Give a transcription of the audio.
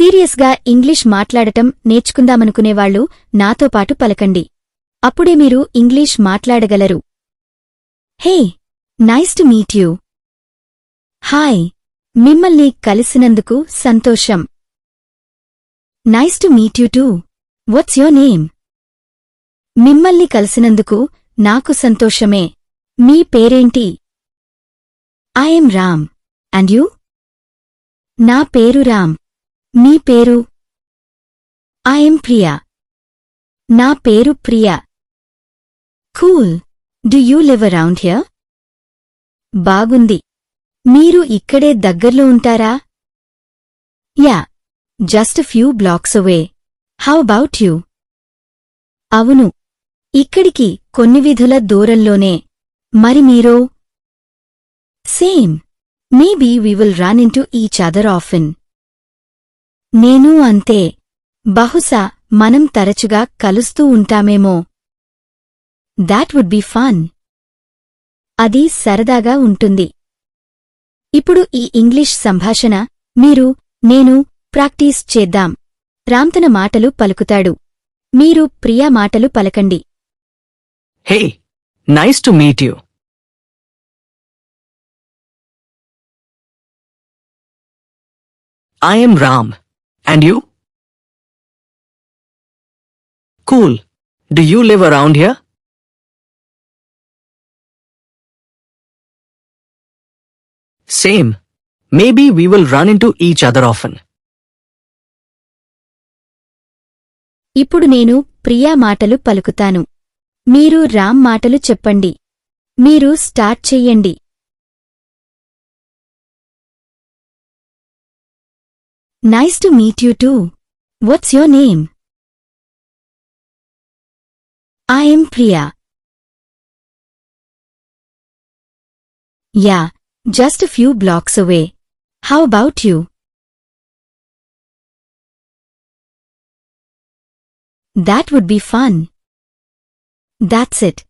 సీరియస్గా ఇంగ్లీష్ మాట్లాడటం నేర్చుకుందామనుకునేవాళ్లు నాతో పాటు పలకండి. అప్పుడే మీరు ఇంగ్లీష్ మాట్లాడగలరు. Hey, nice to meet you. Hi, మిమ్మల్ని కలిసినందుకు సంతోషం. Nice to meet you too. What's your name? మిమ్మల్ని కలిసినందుకు నాకు సంతోషమే. మీ పేరేంటి? ఐఎమ్ రామ్. And you? నా పేరు రామ్. మీ పేరు? ఐఎమ్ ప్రియా. నా పేరు Priya. Cool. Do you live around here? బాగుంది. మీరు ఇక్కడే దగ్గర్లో ఉంటారా? Yeah, just few blocks away. How about you? అవును, ఇక్కడికి కొన్ని వీధుల దూరంలోనే. మరి మీరో? Same. Maybe we will run into each other often. నేనూ అంతే. బహుశా మనం తరచుగా కలుస్తూ ఉంటామేమో. That would be fun. అది సరదాగా ఉంటుంది. ఇప్పుడు ఈ ఇంగ్లీష్ సంభాషణ మీరు, నేను ప్రాక్టీస్ చేద్దాం. రామ్ తన మాటలు పలుకుతాడు. మీరు ప్రియా మాటలు పలకండి. Hey, nice to meet you. I am Ram. And you? Cool. Do you live around here? Same. Maybe we will run into each other often. ఇప్పుడు నేను ప్రియా మాటలు పలుకుతాను. మీరు రామ్ మాటలు చెప్పండి. మీరు స్టార్ట్ చెయ్యండి. Nice to meet you too. What's your name? I'm Priya. Yeah, just few blocks away. How about you? That would be fun. That's it.